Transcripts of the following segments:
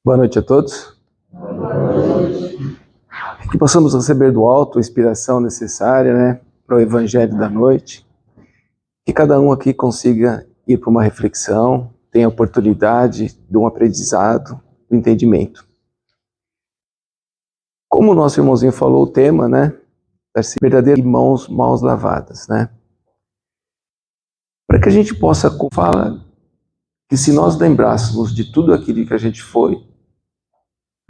Boa noite a todos. Que possamos receber do alto a inspiração necessária, para o Evangelho da noite. Que cada um aqui consiga ir para uma reflexão, tenha oportunidade de um aprendizado, do entendimento. Como o nosso irmãozinho falou, o tema, vai ser verdadeiras mãos lavadas, Para que a gente possa falar que se nós lembrássemos de tudo aquilo que a gente foi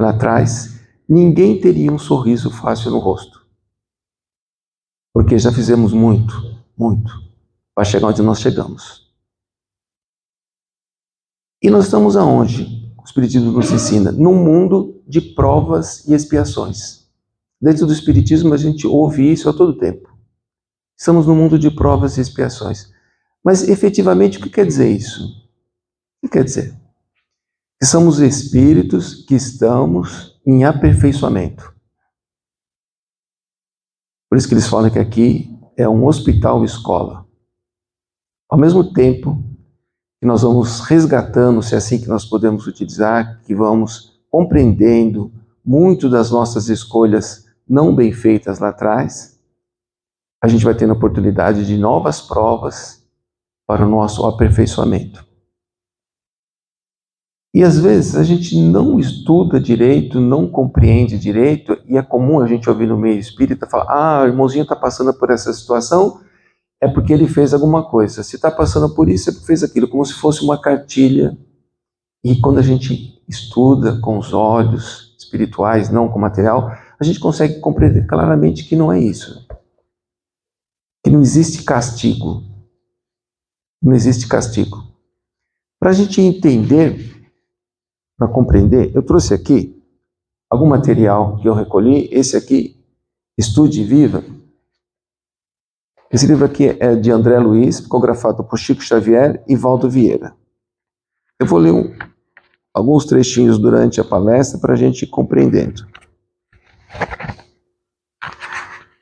lá atrás, ninguém teria um sorriso fácil no rosto. Porque já fizemos muito, para chegar onde nós chegamos. E nós estamos aonde? O Espiritismo nos ensina, num mundo de provas e expiações. Dentro do Espiritismo a gente ouve isso a todo tempo. Estamos num mundo de provas e expiações. Mas efetivamente o que quer dizer isso? O que quer dizer? Que somos espíritos que estamos em aperfeiçoamento. Por isso que eles falam que aqui é um hospital-escola. Ao mesmo tempo que nós vamos resgatando, se é assim que nós podemos utilizar, que vamos compreendendo muito das nossas escolhas não bem feitas lá atrás, a gente vai tendo a oportunidade de novas provas para o nosso aperfeiçoamento. E às vezes a gente não estuda direito, não compreende direito, e é comum a gente ouvir no meio espírita falar: o irmãozinho está passando por essa situação, é porque ele fez alguma coisa. Se está passando por isso, é porque fez aquilo, como se fosse uma cartilha. E quando a gente estuda com os olhos espirituais, não com material, a gente consegue compreender claramente que não é isso. Que não existe castigo. Não existe castigo. Para a gente entender, para compreender, eu trouxe aqui algum material que eu recolhi. Esse aqui, Estude e Viva. Esse livro aqui é de André Luiz, psicografado por Chico Xavier e Valdo Vieira. Eu vou ler alguns trechinhos durante a palestra para a gente ir compreendendo.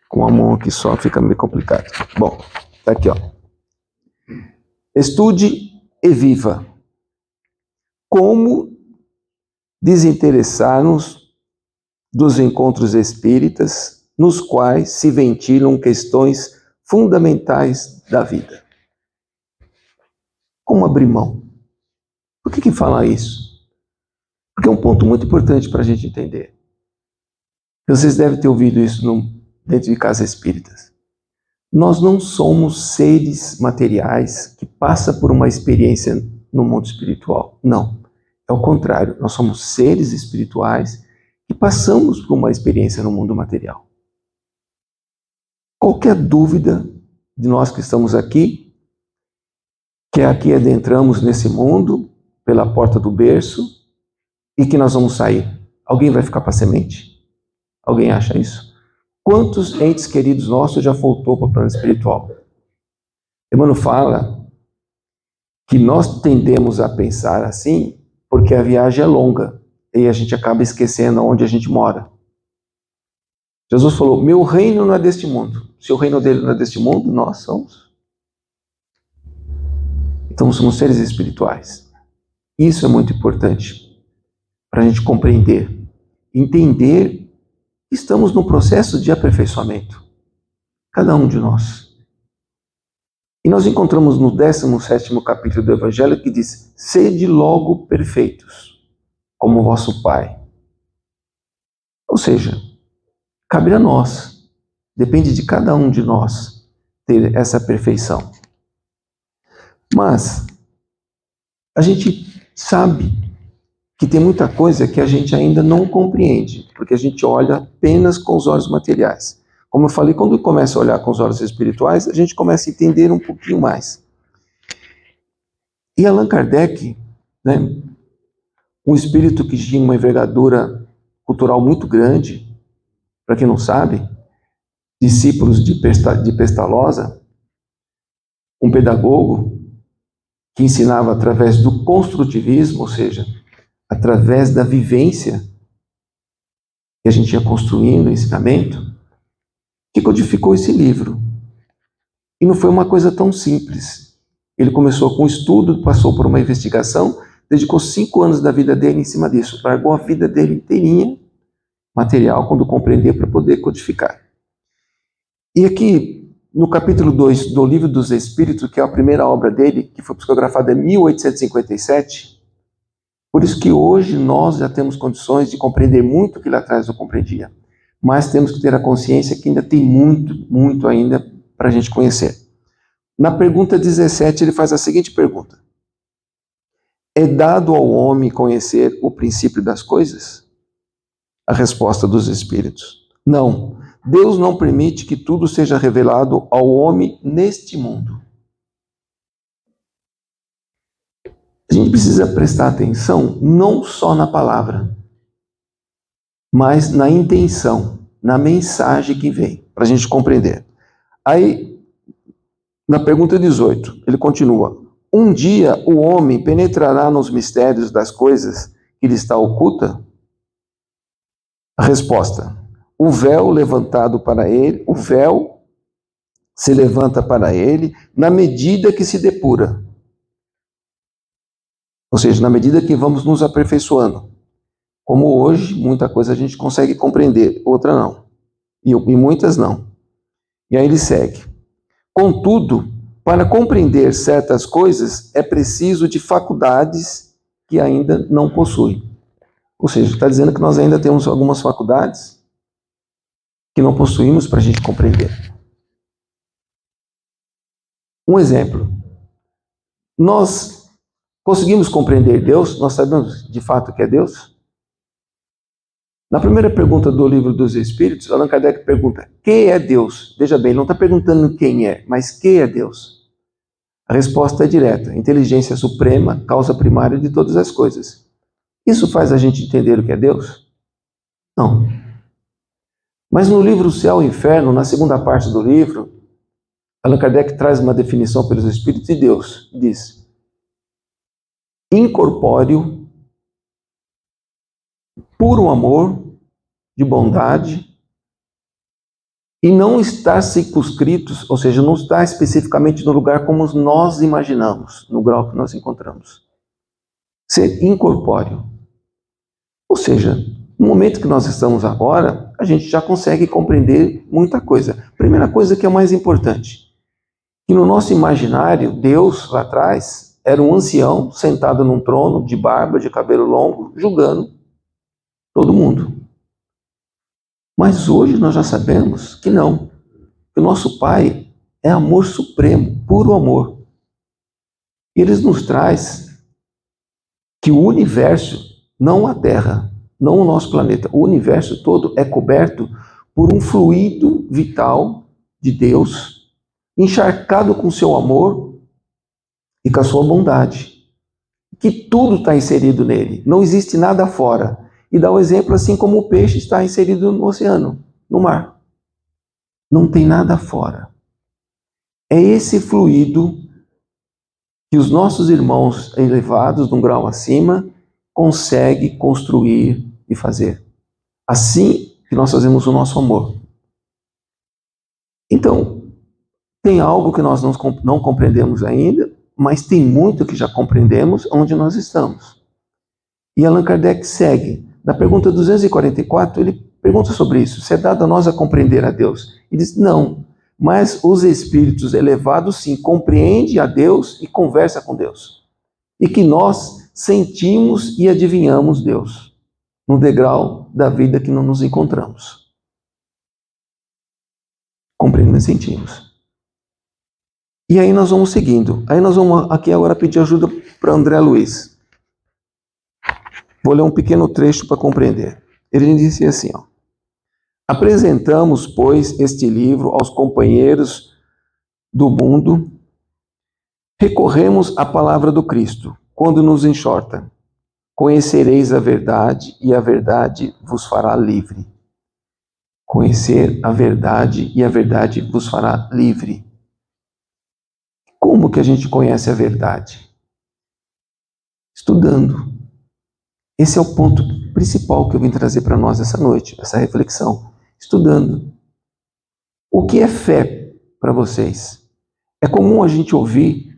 Com a mão aqui só fica meio complicado. Bom, tá aqui, ó. Estude e viva. Como desinteressar-nos dos encontros espíritas, nos quais se ventilam questões fundamentais da vida. Como abrir mão? Por que fala isso? Porque é um ponto muito importante para a gente entender. Vocês devem ter ouvido isso dentro de casas espíritas. Nós não somos seres materiais que passam por uma experiência no mundo espiritual. Não. É o contrário. Nós somos seres espirituais que passamos por uma experiência no mundo material. Qualquer dúvida de nós que estamos aqui, que aqui adentramos nesse mundo pela porta do berço e que nós vamos sair, alguém vai ficar para a semente? Alguém acha isso? Quantos entes queridos nossos já voltou para o plano espiritual? Emmanuel fala que nós tendemos a pensar assim porque a viagem é longa e a gente acaba esquecendo onde a gente mora. Jesus falou: meu reino não é deste mundo. Se o reino dele não é deste mundo, nós somos. Então somos seres espirituais. Isso é muito importante para a gente compreender, entender que estamos no processo de aperfeiçoamento. Cada um de nós. E nós encontramos no 17º capítulo do Evangelho que diz: sede logo perfeitos, como vosso Pai. Ou seja, cabe a nós, depende de cada um de nós ter essa perfeição. Mas a gente sabe que tem muita coisa que a gente ainda não compreende, porque a gente olha apenas com os olhos materiais. Como eu falei, quando começa a olhar com os olhos espirituais, a gente começa a entender um pouquinho mais. E Allan Kardec, um espírito que tinha uma envergadura cultural muito grande, para quem não sabe, discípulos de Pestalozzi, um pedagogo que ensinava através do construtivismo, ou seja, através da vivência que a gente ia construindo o ensinamento, que codificou esse livro. E não foi uma coisa tão simples. Ele começou com um estudo, passou por uma investigação, dedicou 5 anos da vida dele em cima disso, largou a vida dele inteirinha, material, quando compreender, para poder codificar. E aqui, no capítulo 2 do Livro dos Espíritos, que é a primeira obra dele, que foi psicografada em 1857, por isso que hoje nós já temos condições de compreender muito o que lá atrás eu compreendia, mas temos que ter a consciência que ainda tem muito ainda para a gente conhecer. Na pergunta 17, ele faz a seguinte pergunta: é dado ao homem conhecer o princípio das coisas? A resposta dos Espíritos: não. Deus não permite que tudo seja revelado ao homem neste mundo. A gente precisa prestar atenção não só na palavra, mas na intenção, na mensagem que vem, para a gente compreender. Aí, na pergunta 18, ele continua: um dia o homem penetrará nos mistérios das coisas que lhe está oculta? A resposta: o véu levantado para ele, o véu se levanta para ele na medida que se depura. Ou seja, na medida que vamos nos aperfeiçoando. Como hoje, muita coisa a gente consegue compreender, outra não. E muitas não. E aí ele segue: contudo, para compreender certas coisas é preciso de faculdades que ainda não possui. Ou seja, está dizendo que nós ainda temos algumas faculdades que não possuímos para a gente compreender. Um exemplo: nós conseguimos compreender Deus? Nós sabemos de fato que é Deus? Na primeira pergunta do Livro dos Espíritos, Allan Kardec pergunta: que é Deus? Veja bem, ele não está perguntando quem é, mas que é Deus? A resposta é direta: inteligência suprema, causa primária de todas as coisas. Isso faz a gente entender o que é Deus? Não. Mas no livro O Céu e o Inferno, na segunda parte do livro, Allan Kardec traz uma definição pelos Espíritos de Deus. Diz: incorpóreo, puro amor, de bondade, e não estar circunscritos, ou seja, não estar especificamente no lugar como nós imaginamos, no grau que nós encontramos. Ser incorpóreo. Ou seja, no momento que nós estamos agora, a gente já consegue compreender muita coisa. Primeira coisa que é mais importante, que no nosso imaginário, Deus lá atrás era um ancião sentado num trono, de barba, de cabelo longo, julgando todo mundo. Mas hoje nós já sabemos que não, que o nosso Pai é amor supremo, puro amor. E Ele nos traz que o universo, não a Terra, não o nosso planeta, o universo todo é coberto por um fluido vital de Deus, encharcado com seu amor e com a sua bondade. Que tudo está inserido nele, não existe nada fora. E dá o exemplo assim como o peixe está inserido no oceano, no mar. Não tem nada fora. É esse fluido que os nossos irmãos elevados, num grau acima, conseguem construir e fazer. Assim que nós fazemos o nosso amor. Então, tem algo que nós não compreendemos ainda, mas tem muito que já compreendemos onde nós estamos. E Allan Kardec segue. Na pergunta 244, ele pergunta sobre isso: se é dado a nós a compreender a Deus? Ele diz: não, mas os espíritos elevados sim compreendem a Deus e conversam com Deus. E que nós sentimos e adivinhamos Deus, no degrau da vida que não nos encontramos. Compreendemos e sentimos. E aí nós vamos seguindo. Aí nós vamos aqui agora pedir ajuda para André Luiz. Vou ler um pequeno trecho para compreender. Ele disse assim, ó: apresentamos, pois, este livro aos companheiros do mundo, recorremos à palavra do Cristo, quando nos enxorta: conhecereis a verdade e a verdade vos fará livre. Conhecer a verdade e a verdade vos fará livre. Como que a gente conhece a verdade? Estudando. Esse é o ponto principal que eu vim trazer para nós essa noite, essa reflexão. Estudando. O que é fé para vocês? É comum a gente ouvir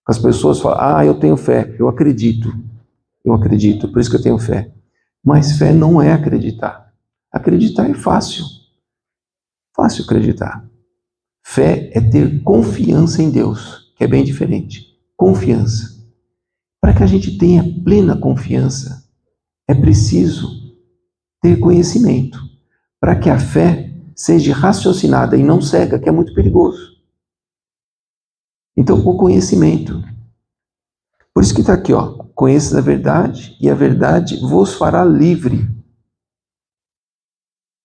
As pessoas falam, eu tenho fé, eu acredito, por isso que eu tenho fé. Mas fé não é acreditar. Acreditar é fácil acreditar. Fé é ter confiança em Deus, que é bem diferente. Confiança. Para que a gente tenha plena confiança, é preciso ter conhecimento. Para que a fé seja raciocinada e não cega, que é muito perigoso. Então, o conhecimento. Por isso que está aqui, conheça a verdade e a verdade vos fará livre.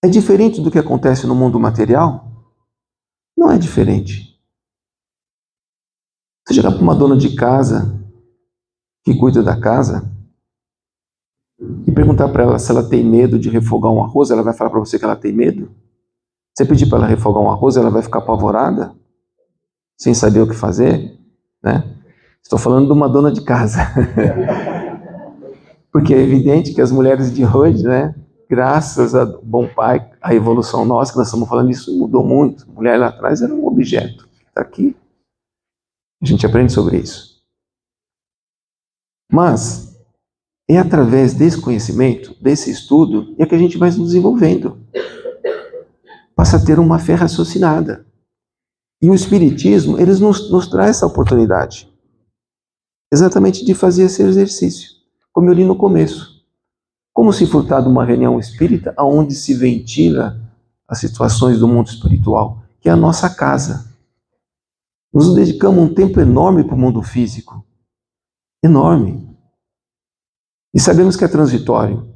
É diferente do que acontece no mundo material? Não é diferente. Você chegar para uma dona de casa que cuida da casa e perguntar para ela se ela tem medo de refogar um arroz, ela vai falar para você que ela tem medo? Você pedir para ela refogar um arroz, ela vai ficar apavorada, sem saber o que fazer, né? Estou falando de uma dona de casa. Porque é evidente que as mulheres de hoje, né, graças a bom pai, a evolução nossa, que nós estamos falando, isso mudou muito. Mulher lá atrás era um objeto. Está aqui. A gente aprende sobre isso. Mas é através desse conhecimento, desse estudo, é que a gente vai se desenvolvendo. Passa a ter uma fé raciocinada. E o Espiritismo, eles nos traz essa oportunidade. Exatamente de fazer esse exercício. Como eu li no começo. Como se furtar de uma reunião espírita onde se ventila as situações do mundo espiritual, que é a nossa casa. Nos dedicamos um tempo enorme para o mundo físico. Enorme. E sabemos que é transitório.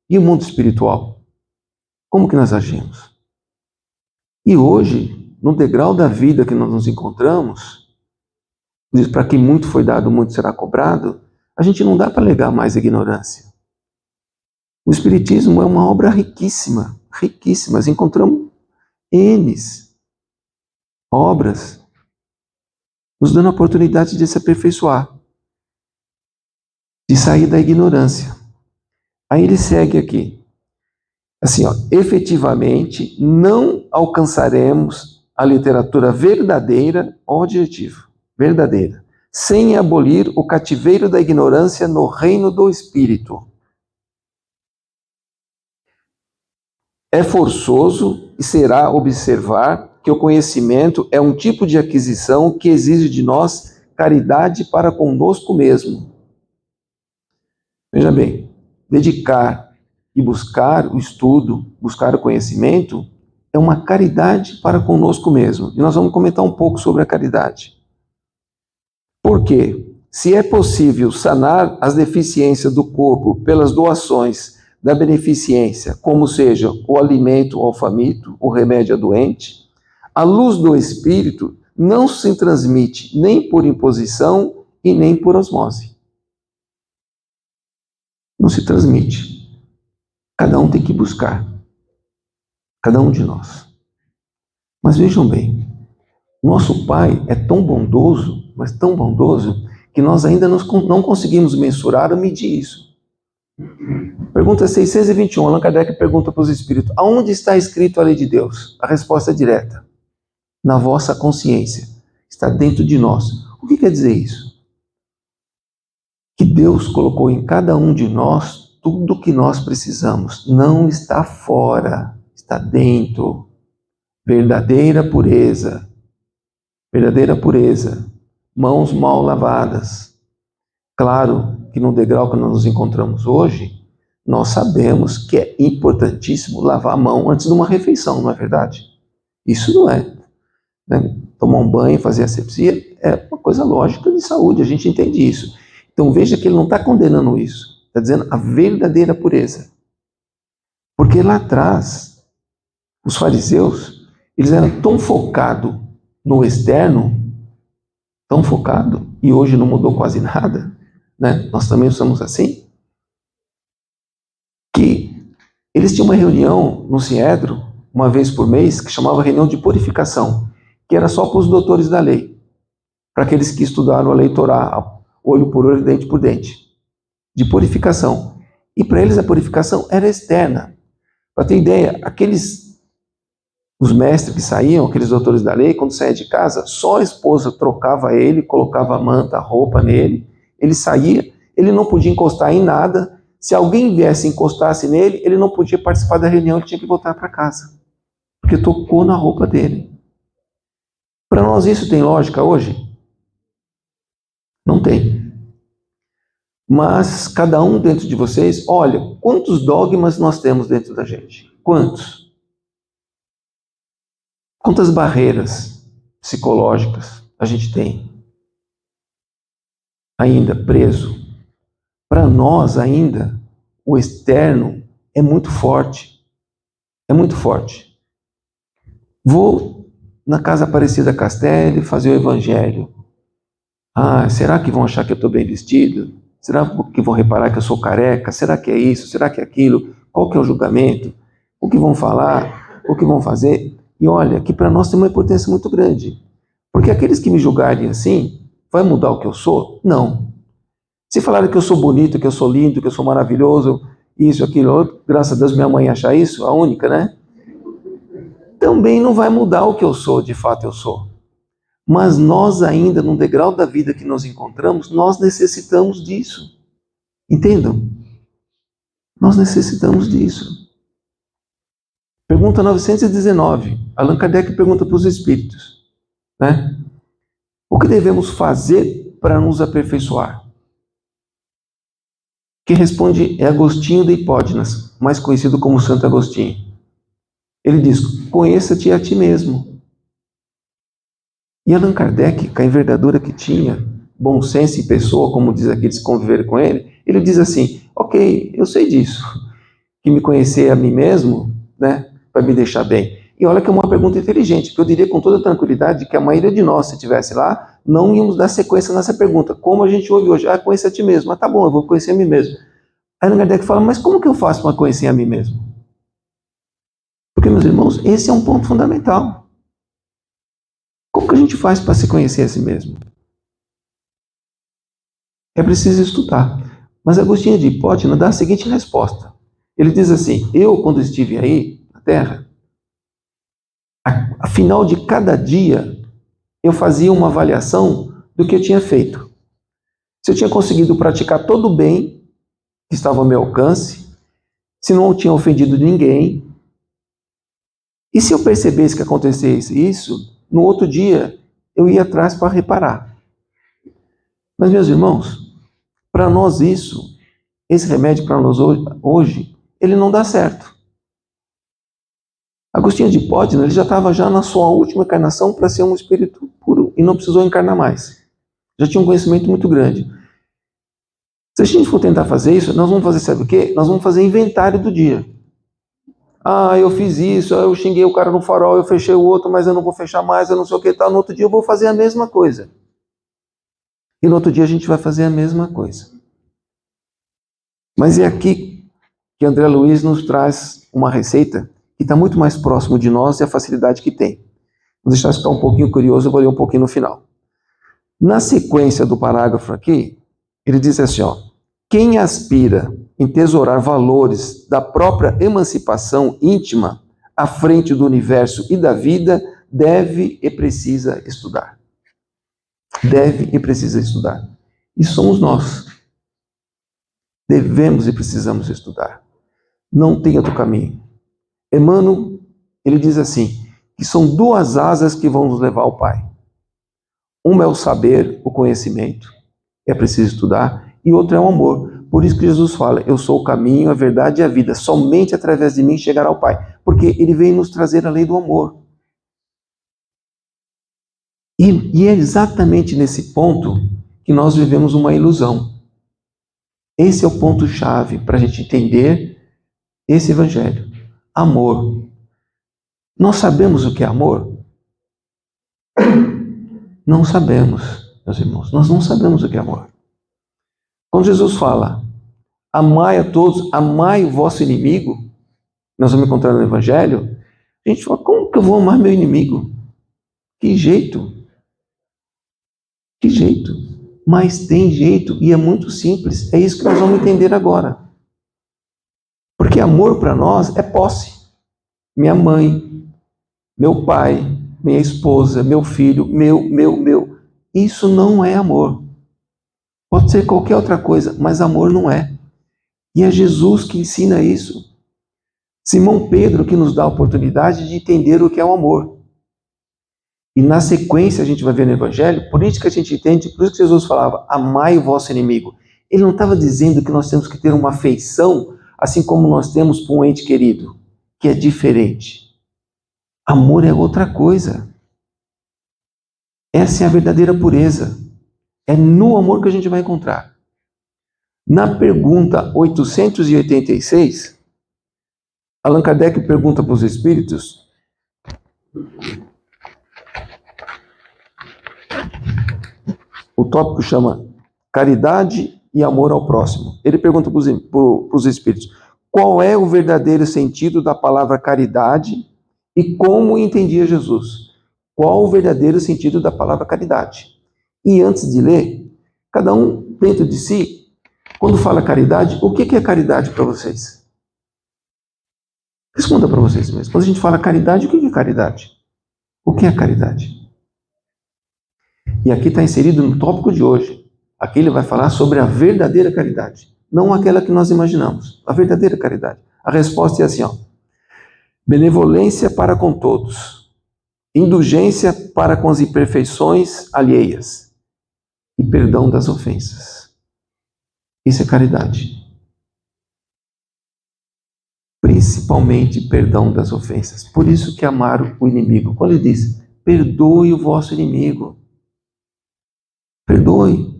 E o mundo espiritual? Como que nós agimos? E hoje, no degrau da vida que nós nos encontramos, diz, para quem muito foi dado, muito será cobrado, a gente não dá para alegar mais ignorância. O Espiritismo é uma obra riquíssima, riquíssima. Nós encontramos N's obras nos dando a oportunidade de se aperfeiçoar, de sair da ignorância. Aí ele segue aqui, assim, efetivamente não alcançaremos a literatura verdadeira, objetivo, verdadeira, sem abolir o cativeiro da ignorância no reino do Espírito. É forçoso e será observar que o conhecimento é um tipo de aquisição que exige de nós caridade para conosco mesmo. Veja bem, dedicar e buscar o estudo, buscar o conhecimento, é uma caridade para conosco mesmo. E nós vamos comentar um pouco sobre a caridade. Por quê? Se é possível sanar as deficiências do corpo pelas doações da beneficência, como seja o alimento ao faminto, o remédio ao doente, a luz do Espírito não se transmite nem por imposição e nem por osmose. Não se transmite. Cada um tem que buscar. Cada um de nós. Mas vejam bem, nosso Pai é tão bondoso, mas tão bondoso, que nós ainda não conseguimos mensurar ou medir isso. Pergunta 621, Allan Kardec pergunta para os espíritos, aonde está escrito a lei de Deus? A resposta é direta, na vossa consciência, está dentro de nós. O que quer dizer isso? Que Deus colocou em cada um de nós tudo o que nós precisamos, não está fora, está dentro. Verdadeira pureza, mãos mal lavadas. Claro que no degrau que nós nos encontramos hoje, nós sabemos que é importantíssimo lavar a mão antes de uma refeição, não é verdade? Isso não é, né? Tomar um banho, fazer asepsia, é uma coisa lógica de saúde, a gente entende isso. Então veja que ele não está condenando isso, está dizendo a verdadeira pureza. Porque lá atrás, os fariseus, eles eram tão focados no externo, tão focados, e hoje não mudou quase nada, né? Nós também somos assim, que eles tinham uma reunião no Siedro, uma vez por mês, que chamava reunião de purificação, que era só para os doutores da lei, para aqueles que estudaram a lei Torá, olho por olho, dente por dente, de purificação. E para eles a purificação era externa. Para ter ideia, aqueles Os mestres que saíam, aqueles doutores da lei, quando saía de casa, só a esposa trocava ele, colocava a manta, a roupa nele, ele saía, ele não podia encostar em nada. Se alguém viesse e encostasse nele, ele não podia participar da reunião, ele tinha que voltar para casa, porque tocou na roupa dele. Para nós isso tem lógica hoje? Não tem. Mas cada um dentro de vocês, olha, quantos dogmas nós temos dentro da gente? Quantos? Quantas barreiras psicológicas a gente tem ainda preso? Para nós ainda, o externo é muito forte. É muito forte. Vou na Casa Aparecida Castelli fazer o evangelho. Ah, será que vão achar que eu estou bem vestido? Será que vão reparar que eu sou careca? Será que é isso? Será que é aquilo? Qual que é o julgamento? O que vão falar? O que vão fazer? E olha, que para nós tem uma importância muito grande. Porque aqueles que me julgarem assim, vai mudar o que eu sou? Não. Se falarem que eu sou bonito, que eu sou lindo, que eu sou maravilhoso, isso, aquilo, outro, graças a Deus minha mãe acha isso, a única, né? Também não vai mudar o que eu sou, de fato eu sou. Mas nós ainda, no degrau da vida que nos encontramos, nós necessitamos disso. Entendam? Nós necessitamos disso. Pergunta 919. Allan Kardec pergunta para os espíritos, né? O que devemos fazer para nos aperfeiçoar? Quem responde é Agostinho de Hipógenes, mais conhecido como Santo Agostinho. Ele diz, conheça-te a ti mesmo. E Allan Kardec, com a envergadura que tinha, bom senso e pessoa, como diz aqueles que conviveram com ele diz assim, ok, eu sei disso, que me conhecer a mim mesmo, né, vai me deixar bem. E olha que é uma pergunta inteligente, que eu diria com toda tranquilidade que a maioria de nós, se estivesse lá, não íamos dar sequência nessa pergunta. Como a gente ouve hoje? Ah, conheça a ti mesmo. Ah, tá bom, eu vou conhecer a mim mesmo. Aí Allan Kardec fala, mas como que eu faço para conhecer a mim mesmo? Porque, meus irmãos, esse é um ponto fundamental. Como que a gente faz para se conhecer a si mesmo? É preciso estudar. Mas Agostinho de Hipógenes dá a seguinte resposta. Ele diz assim, eu, quando estive aí, na Terra, a final de cada dia, eu fazia uma avaliação do que eu tinha feito. Se eu tinha conseguido praticar todo o bem que estava ao meu alcance, se não tinha ofendido ninguém, e se eu percebesse que acontecesse isso, no outro dia eu ia atrás para reparar. Mas, meus irmãos, para nós isso, esse remédio para nós hoje, ele não dá certo. Agostinho de Hipógenes, ele já estava já na sua última encarnação para ser um espírito puro e não precisou encarnar mais. Já tinha um conhecimento muito grande. Se a gente for tentar fazer isso, nós vamos fazer, sabe o quê? Nós vamos fazer inventário do dia. Ah, eu fiz isso, eu xinguei o cara no farol, eu fechei o outro, mas eu não vou fechar mais, eu não sei o que tal. No outro dia eu vou fazer a mesma coisa. E no outro dia a gente vai fazer a mesma coisa. Mas é aqui que André Luiz nos traz uma receita que está muito mais próximo de nós e a facilidade que tem. Vou deixar isso ficar um pouquinho curioso, eu vou ler um pouquinho no final. Na sequência do parágrafo aqui, ele diz assim, ó, quem aspira entesourar valores da própria emancipação íntima à frente do universo e da vida, deve e precisa estudar. Deve e precisa estudar. E somos nós. Devemos e precisamos estudar. Não tem outro caminho. Emmanuel, ele diz assim, que são duas asas que vão nos levar ao Pai. Uma é o saber, o conhecimento, é preciso estudar, e outra é o amor. Por isso que Jesus fala, eu sou o caminho, a verdade e a vida. Somente através de mim chegará ao Pai. Porque ele veio nos trazer a lei do amor. E é exatamente nesse ponto que nós vivemos uma ilusão. Esse é o ponto-chave para a gente entender esse evangelho. Amor. Nós sabemos o que é amor? Não sabemos, meus irmãos. Nós não sabemos o que é amor. Quando Jesus fala, amai a todos, amai o vosso inimigo, nós vamos encontrar no evangelho, a gente fala, como que eu vou amar meu inimigo? Que jeito? Que jeito? Mas tem jeito e é muito simples. É isso que nós vamos entender agora. Porque amor para nós é posse. Minha mãe, meu pai, minha esposa, meu filho, meu. Isso não é amor. Pode ser qualquer outra coisa, mas amor não é. E é Jesus que ensina isso. Simão Pedro que nos dá a oportunidade de entender o que é o amor. E na sequência a gente vai ver no Evangelho, por isso que a gente entende, por isso que Jesus falava, amai o vosso inimigo. Ele não estava dizendo que nós temos que ter uma afeição, assim como nós temos para um ente querido, que é diferente. Amor é outra coisa. Essa é a verdadeira pureza. É no amor que a gente vai encontrar. Na pergunta 886, Allan Kardec pergunta para os espíritos, o tópico chama caridade e amor ao próximo. Ele pergunta para os espíritos, qual é o verdadeiro sentido da palavra caridade e como entendia Jesus? Qual o verdadeiro sentido da palavra caridade? E antes de ler, cada um dentro de si, quando fala caridade, o que é caridade para vocês? Responda para vocês mesmos. Quando a gente fala caridade, o que é caridade? O que é caridade? E aqui está inserido no tópico de hoje. Aqui ele vai falar sobre a verdadeira caridade, não aquela que nós imaginamos, a verdadeira caridade. A resposta é assim, ó: benevolência para com todos, indulgência para com as imperfeições alheias e perdão das ofensas. Isso é caridade. Principalmente perdão das ofensas. Por isso que amar o inimigo. Quando ele diz, perdoe o vosso inimigo. Perdoe.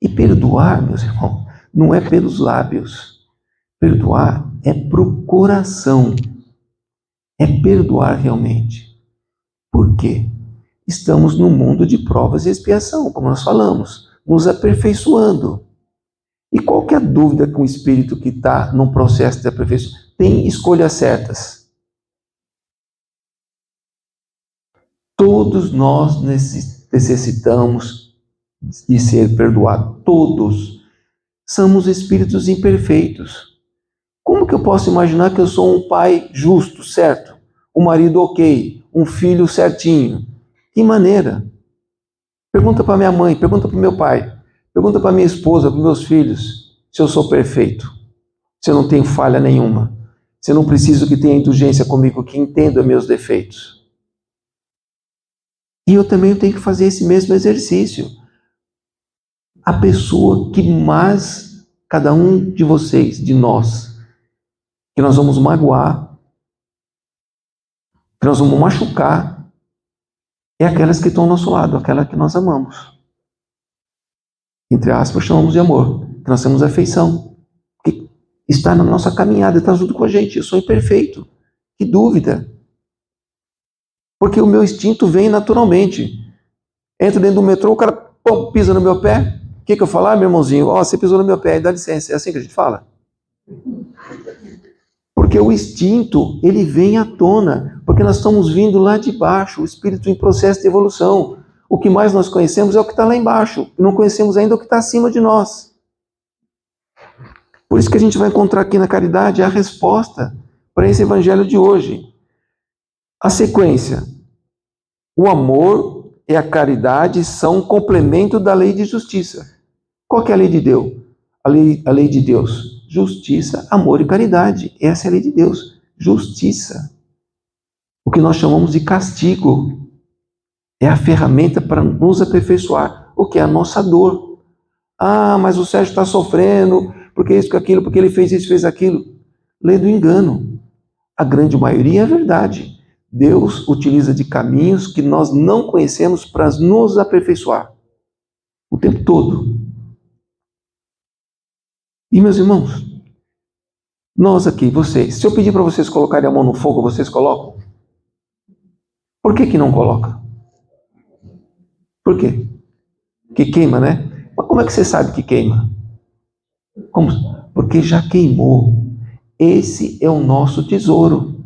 E perdoar, meus irmãos, não é pelos lábios. Perdoar é pro coração. É perdoar realmente. Por quê? Estamos num mundo de provas e expiação, como nós falamos, nos aperfeiçoando. E qual que é a dúvida com o espírito que está num processo de aperfeiçoamento? Tem escolhas certas. Todos nós necessitamos de ser perdoados. Todos. Somos espíritos imperfeitos. Como que eu posso imaginar que eu sou um pai justo, certo? Um marido ok, um filho certinho? Que maneira? Pergunta para minha mãe, pergunta para o meu pai, pergunta para minha esposa, para meus filhos, se eu sou perfeito, se eu não tenho falha nenhuma, se eu não preciso que tenha indulgência comigo, que entenda meus defeitos. E eu também tenho que fazer esse mesmo exercício. A pessoa que mais, cada um de vocês, de nós, que nós vamos magoar, que nós vamos machucar, é aquelas que estão ao nosso lado, aquela que nós amamos. Entre aspas, chamamos de amor, que nós temos afeição, que está na nossa caminhada, está junto com a gente. Eu sou imperfeito. Que dúvida. Porque o meu instinto vem naturalmente. Entra dentro do metrô, o cara pum, pisa no meu pé. O que eu falar, meu irmãozinho? Ó, você pisou no meu pé, dá licença. É assim que a gente fala? Porque o instinto, ele vem à tona. Porque nós estamos vindo lá de baixo, o espírito em processo de evolução. O que mais nós conhecemos é o que está lá embaixo. E não conhecemos ainda o que está acima de nós. Por isso que a gente vai encontrar aqui na caridade a resposta para esse evangelho de hoje. A sequência. O amor e a caridade são um complemento da lei de justiça. Qual que é a lei de Deus? A lei de Deus. Justiça, amor e caridade. Essa é a lei de Deus. Justiça. O que nós chamamos de castigo. É a ferramenta para nos aperfeiçoar. O que é a nossa dor. Ah, mas o Sérgio está sofrendo, porque isso, aquilo, porque ele fez isso, fez aquilo. Lei do engano. A grande maioria é verdade. Deus utiliza de caminhos que nós não conhecemos para nos aperfeiçoar. O tempo todo. E meus irmãos, nós aqui, vocês, se eu pedir para vocês colocarem a mão no fogo, vocês colocam? Por que não coloca? Por quê? Que queima, né? Mas como é que você sabe que queima? Como? Porque já queimou. Esse é o nosso tesouro.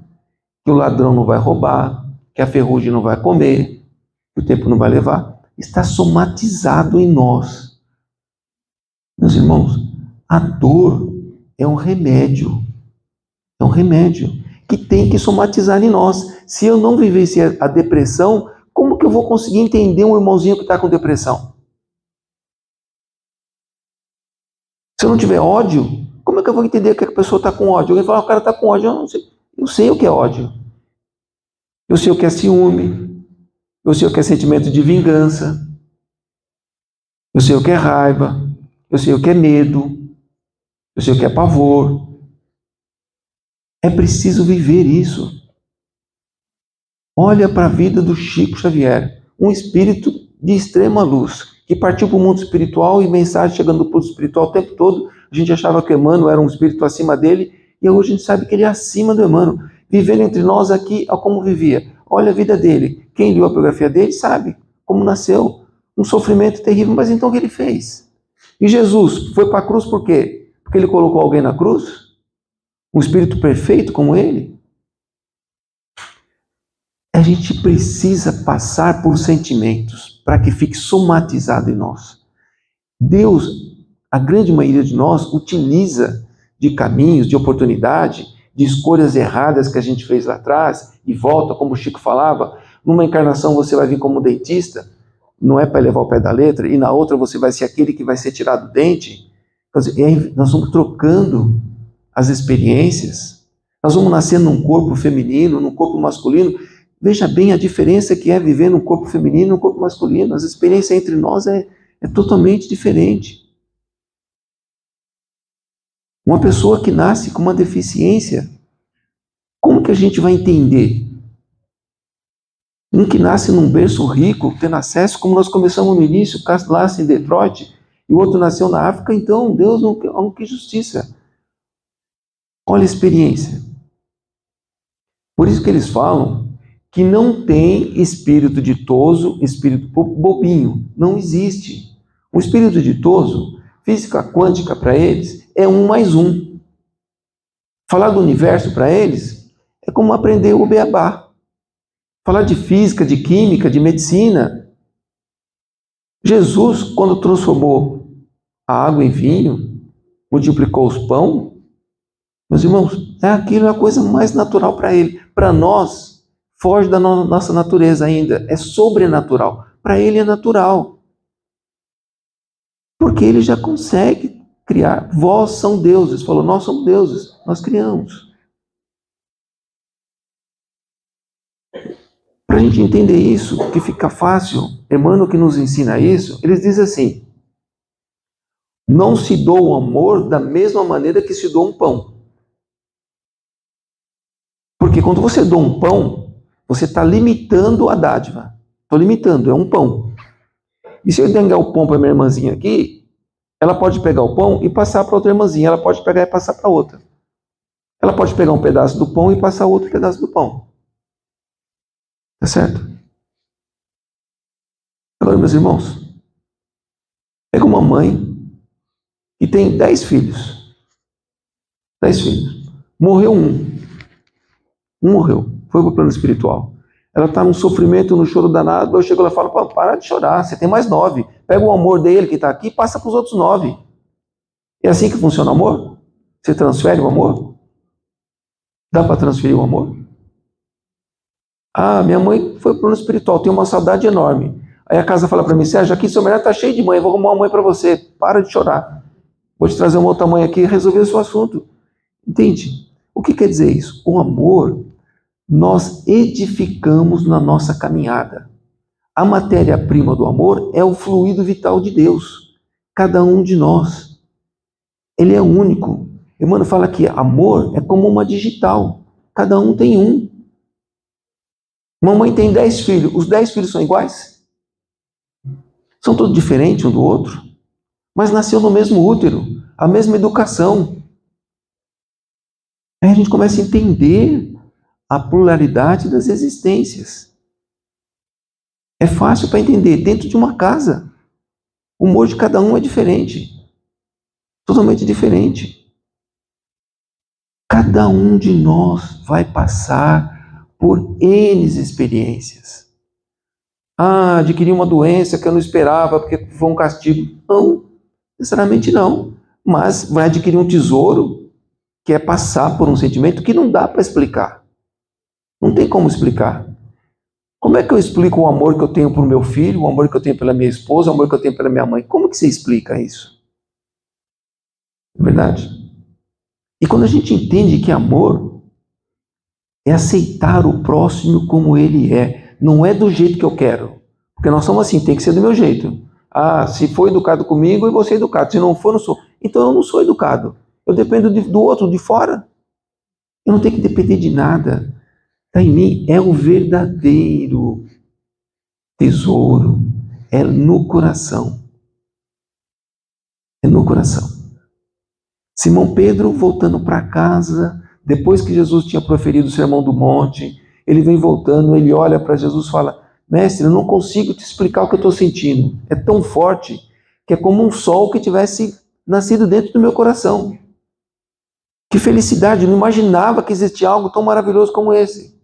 Que o ladrão não vai roubar, que a ferrugem não vai comer, que o tempo não vai levar. Está somatizado em nós. Meus irmãos, a dor é um remédio. É um remédio que tem que somatizar em nós. se eu não vivenciar a depressão, como que eu vou conseguir entender um irmãozinho que está com depressão? Se eu não tiver ódio, como é que eu vou entender que a pessoa está com ódio? Alguém fala, o cara está com ódio. Eu sei o que é ódio. Eu sei o que é ciúme. Eu sei o que é sentimento de vingança. Eu sei o que é raiva. Eu sei o que é medo. Eu sei o que é pavor. É preciso viver isso. Olha para a vida do Chico Xavier, um espírito de extrema luz, que partiu para o mundo espiritual e mensagem chegando para o espiritual o tempo todo. A gente achava que o Emmanuel era um espírito acima dele, e hoje a gente sabe que ele é acima do Emmanuel. Vivendo entre nós aqui, como vivia. Olha a vida dele. Quem leu a biografia dele sabe como nasceu. Um sofrimento terrível, mas então o que ele fez? E Jesus foi para a cruz por quê? Porque ele colocou alguém na cruz? Um espírito perfeito como ele? A gente precisa passar por sentimentos para que fique somatizado em nós. Deus, a grande maioria de nós, utiliza de caminhos, de oportunidade, de escolhas erradas que a gente fez lá atrás e volta, como o Chico falava, numa encarnação você vai vir como dentista, não é para levar o pé da letra, e na outra você vai ser aquele que vai ser tirado o dente. Nós vamos trocando as experiências, nós vamos nascer num corpo feminino, num corpo masculino. Veja bem a diferença que é viver num corpo feminino e num corpo masculino. As experiências entre nós é totalmente diferente. Uma pessoa que nasce com uma deficiência, como que a gente vai entender? Um que nasce num berço rico, tendo acesso, como nós começamos no início, lá em Detroit, e o outro nasceu na África, então Deus não quis justiça. Olha a experiência. Por isso que eles falam que não tem espírito ditoso, espírito bobinho. Não existe. O espírito ditoso, física quântica para eles, é 1 mais 1. Falar do universo para eles é como aprender o beabá. Falar de física, de química, de medicina. Jesus, quando transformou a água em vinho, multiplicou os pão, meus irmãos, aquilo é a coisa mais natural para ele. Para nós, foge da nossa natureza ainda, é sobrenatural. Para ele é natural. Porque ele já consegue criar. Vós são deuses. Falou, nós somos deuses, nós criamos. Para a gente entender isso, que fica fácil, Emmanuel que nos ensina isso, ele diz assim, não se doa o amor da mesma maneira que se doa um pão. Porque quando você doa um pão, você está limitando a dádiva. Estou limitando, é um pão. E se eu dengar o pão para minha irmãzinha aqui, ela pode pegar o pão e passar para outra irmãzinha. Ela pode pegar e passar para outra. Ela pode pegar um pedaço do pão e passar outro pedaço do pão. Tá certo? Agora, meus irmãos, pega uma mãe que tem 10 filhos. 10 filhos. Morreu um. Um morreu. Foi para o plano espiritual. Ela está num sofrimento, num choro danado. Eu chego lá e falo, para de chorar, você tem mais 9. Pega o amor dele que está aqui e passa para os outros 9. É assim que funciona o amor? Você transfere o amor? Dá para transferir o amor? Ah, minha mãe foi para o plano espiritual, tem uma saudade enorme. Aí a casa fala para mim, Sérgio, aqui seu melhor está cheio de mãe, vou arrumar uma mãe para você. Para de chorar. Vou te trazer uma outra mãe aqui e resolver o seu assunto. Entende? O que quer dizer isso? O amor, nós edificamos na nossa caminhada. A matéria-prima do amor é o fluido vital de Deus. Cada um de nós. Ele é único. Emmanuel fala que amor é como uma digital. Cada um tem um. Mamãe tem 10 filhos. Os 10 filhos são iguais? São todos diferentes um do outro? Mas nasceu no mesmo útero. A mesma educação. Aí a gente começa a entender a pluralidade das existências. É fácil para entender. Dentro de uma casa, o humor de cada um é diferente. Totalmente diferente. Cada um de nós vai passar por N experiências. Ah, adquiri uma doença que eu não esperava porque foi um castigo. Não, necessariamente não. Mas vai adquirir um tesouro que é passar por um sentimento que não dá para explicar. Não tem como explicar. Como é que eu explico o amor que eu tenho por meu filho, o amor que eu tenho pela minha esposa, o amor que eu tenho pela minha mãe? Como que você explica isso? É verdade? E quando a gente entende que amor é aceitar o próximo como ele é, não é do jeito que eu quero. Porque nós somos assim, tem que ser do meu jeito. Ah, se for educado comigo, eu vou ser educado. Se não for, não sou. Então eu não sou educado. Eu dependo do outro, de fora. Eu não tenho que depender de nada. Está em mim. É o verdadeiro tesouro. É no coração. É no coração. Simão Pedro, voltando para casa, depois que Jesus tinha proferido o Sermão do Monte, ele vem voltando, ele olha para Jesus e fala: Mestre, eu não consigo te explicar o que eu estou sentindo. É tão forte que é como um sol que tivesse nascido dentro do meu coração. Que felicidade, eu não imaginava que existia algo tão maravilhoso como esse.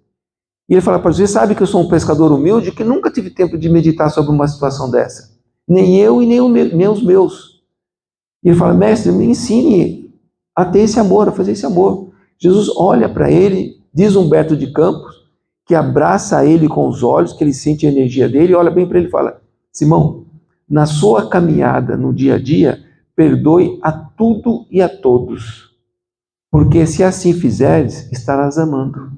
E ele fala para Jesus: sabe que eu sou um pescador humilde que nunca tive tempo de meditar sobre uma situação dessa. Nem eu e nem os meus. E ele fala: Mestre, me ensine a ter esse amor, a fazer esse amor. Jesus olha para ele, diz Humberto de Campos, que abraça ele com os olhos, que ele sente a energia dele, e olha bem para ele e fala: Simão, na sua caminhada no dia a dia, perdoe a tudo e a todos, porque se assim fizeres, estarás amando.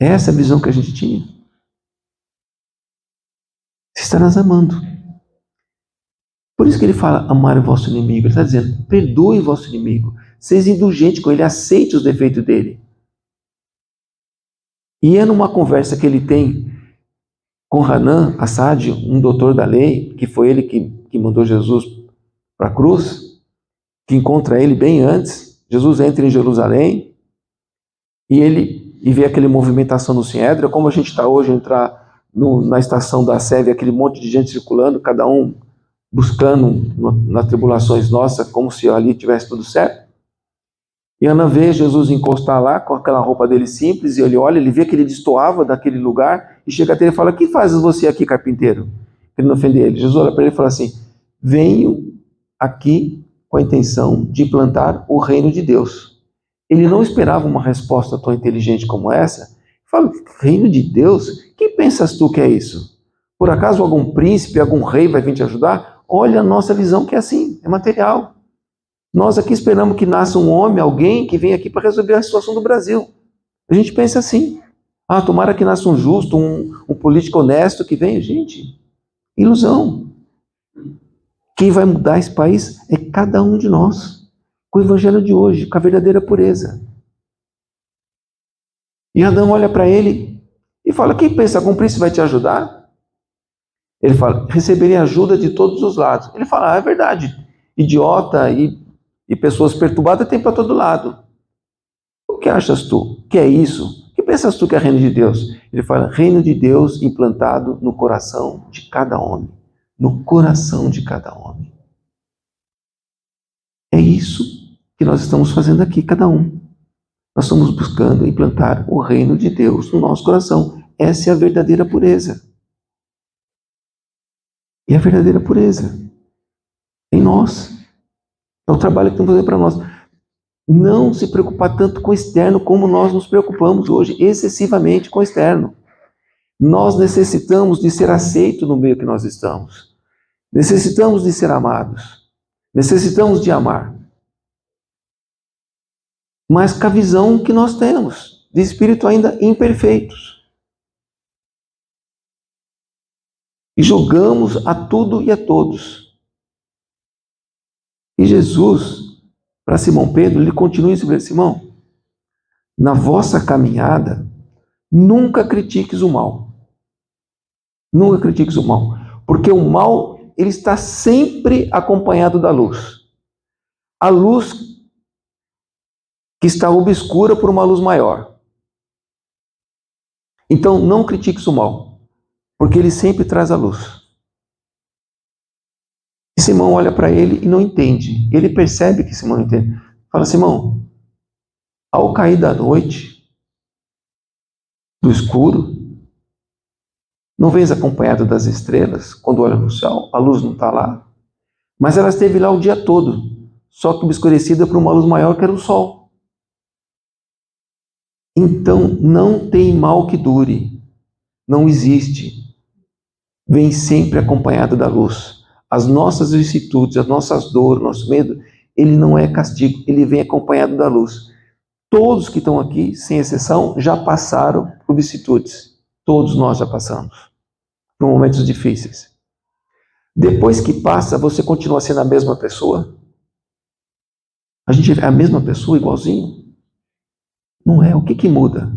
É essa a visão que a gente tinha. Estarás amando. Por isso que ele fala amar o vosso inimigo. Ele está dizendo, perdoe o vosso inimigo. Seja indulgente com ele, aceite os defeitos dele. E é numa conversa que ele tem com Hanan Assad, um doutor da lei, que foi ele que mandou Jesus para a cruz, que encontra ele bem antes. Jesus entra em Jerusalém e vê aquela movimentação no Sinédrio, como a gente está hoje, entrar na estação da Sé, aquele monte de gente circulando, cada um buscando nas tribulações nossas, como se ali tivesse tudo certo. E Ana vê Jesus encostar lá, com aquela roupa dele simples, e ele olha, ele vê que ele destoava daquele lugar, e chega até ele e fala: "O que fazes você aqui, carpinteiro?" Ele não ofende ele. Jesus olha para ele e fala assim: "Venho aqui com a intenção de implantar o reino de Deus." Ele não esperava uma resposta tão inteligente como essa. Fala: "Reino de Deus? Quem pensas tu que é isso? Por acaso algum príncipe, algum rei vai vir te ajudar?" Olha a nossa visão, que é assim, é material. Nós aqui esperamos que nasça um homem, alguém que venha aqui para resolver a situação do Brasil. A gente pensa assim: ah, tomara que nasça um justo, um político honesto que venha. Gente, ilusão. Quem vai mudar esse país é cada um de nós, com o evangelho de hoje, com a verdadeira pureza. E Adão olha para ele e fala: quem pensa que um príncipe vai te ajudar? Ele fala: receberei ajuda de todos os lados. Ele fala: ah, é verdade, idiota e pessoas perturbadas tem para todo lado. O que achas tu? Que é isso? O que pensas tu que é reino de Deus? Ele fala: reino de Deus implantado no coração de cada homem. No coração de cada homem. É isso que nós estamos fazendo aqui, cada um. Nós estamos buscando implantar o reino de Deus no nosso coração. Essa é a verdadeira pureza. E a verdadeira pureza em nós. É o trabalho que temos que fazer para nós. Não se preocupar tanto com o externo como nós nos preocupamos hoje, excessivamente com o externo. Nós necessitamos de ser aceitos no meio que nós estamos. Necessitamos de ser amados. Necessitamos de amar. Mas com a visão que nós temos, de espírito ainda imperfeitos. E julgamos a tudo e a todos. E Jesus, para Simão Pedro, ele continua dizendo: Simão, na vossa caminhada, nunca critiques o mal. Nunca critiques o mal. Porque o mal, ele está sempre acompanhado da luz. A luz que está obscura por uma luz maior. Então, não critiques o mal, porque ele sempre traz a luz. E Simão olha para ele e não entende. Ele percebe que Simão não entende. Fala: Simão, ao cair da noite, do escuro, não vês acompanhado das estrelas, quando olha no céu, a luz não está lá? Mas ela esteve lá o dia todo, só que obscurecida por uma luz maior que era o sol. Então, não tem mal que dure. Não existe. Vem sempre acompanhado da luz. As nossas vicissitudes, as nossas dores, nosso medo, ele não é castigo, ele vem acompanhado da luz. Todos que estão aqui, sem exceção, já passaram por vicissitudes. Todos nós já passamos por momentos difíceis. Depois que passa, você continua sendo a mesma pessoa? A gente é a mesma pessoa, igualzinho? Não é. O que muda?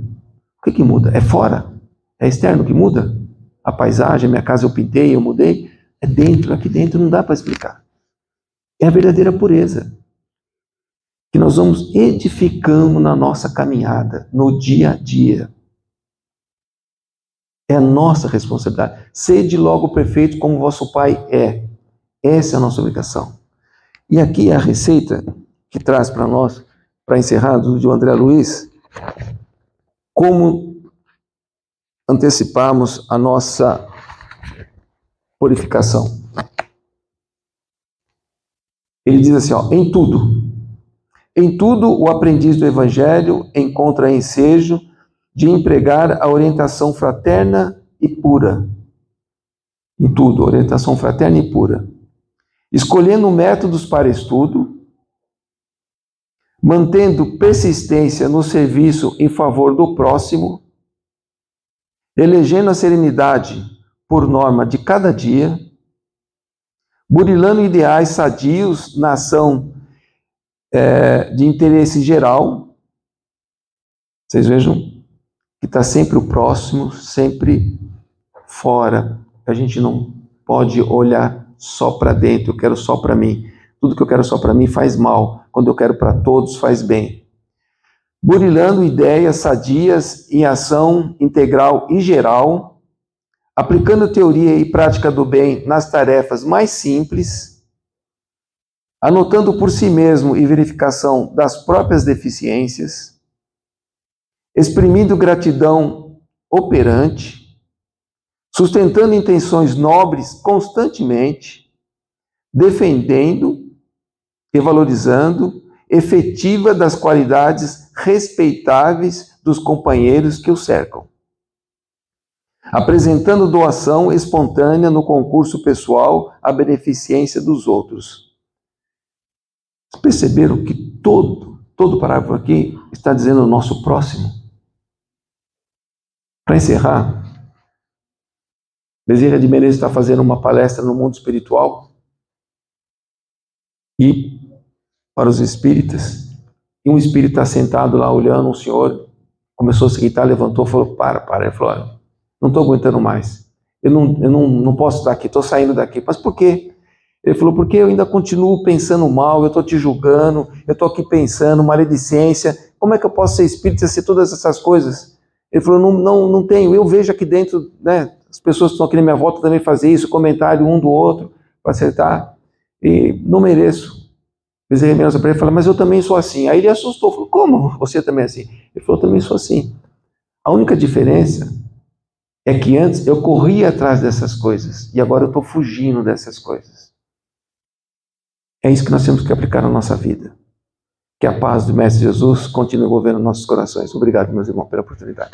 O que muda? É fora? É externo que muda? A paisagem, a minha casa eu pintei, eu mudei? É dentro, aqui dentro não dá para explicar. É a verdadeira pureza que nós vamos edificando na nossa caminhada, no dia a dia. É a nossa responsabilidade. Sede logo perfeito como vosso Pai é. Essa é a nossa obrigação. E aqui é a receita que traz para nós, para encerrar, do André Luiz, como anteciparmos a nossa purificação. Ele diz assim, em tudo o aprendiz do Evangelho encontra ensejo de empregar a orientação fraterna e pura. Em tudo, orientação fraterna e pura. Escolhendo métodos para estudo, mantendo persistência no serviço em favor do próximo, elegendo a serenidade por norma de cada dia, burilando ideais sadios na ação de interesse geral. Vocês vejam que está sempre o próximo, sempre fora. A gente não pode olhar só para dentro, eu quero só para mim. Tudo que eu quero só para mim faz mal. Quando eu quero para todos, faz bem. Burilando ideias sadias em ação integral e geral, aplicando teoria e prática do bem nas tarefas mais simples, anotando por si mesmo e verificação das próprias deficiências, exprimindo gratidão operante, sustentando intenções nobres constantemente, defendendo e valorizando efetiva das qualidades respeitáveis dos companheiros que o cercam, apresentando doação espontânea no concurso pessoal à beneficência dos outros. Vocês perceberam que todo parágrafo aqui está dizendo o nosso próximo? Para encerrar, Bezerra de Menezes está fazendo uma palestra no mundo espiritual e para os espíritas, e um espírito está sentado lá olhando um senhor, começou a se irritar, levantou, falou, para, ele falou, olha, não estou aguentando mais, eu não posso estar aqui, estou saindo daqui. Mas por quê? Ele falou, porque eu ainda continuo pensando mal, eu estou te julgando, eu estou aqui pensando, maledicência, como é que eu posso ser espírita, ser todas essas coisas? Ele falou, não tenho, eu vejo aqui dentro, né, as pessoas que estão aqui na minha volta também fazer isso, comentário um do outro, para acertar, e não mereço. Bezerra de Menezes para ele e falou, mas eu também sou assim. Aí ele assustou, falou, como você também é assim? Ele falou, eu também sou assim. A única diferença é que antes eu corria atrás dessas coisas e agora eu estou fugindo dessas coisas. É isso que nós temos que aplicar na nossa vida. Que a paz do Mestre Jesus continue governando nossos corações. Obrigado, meus irmãos, pela oportunidade.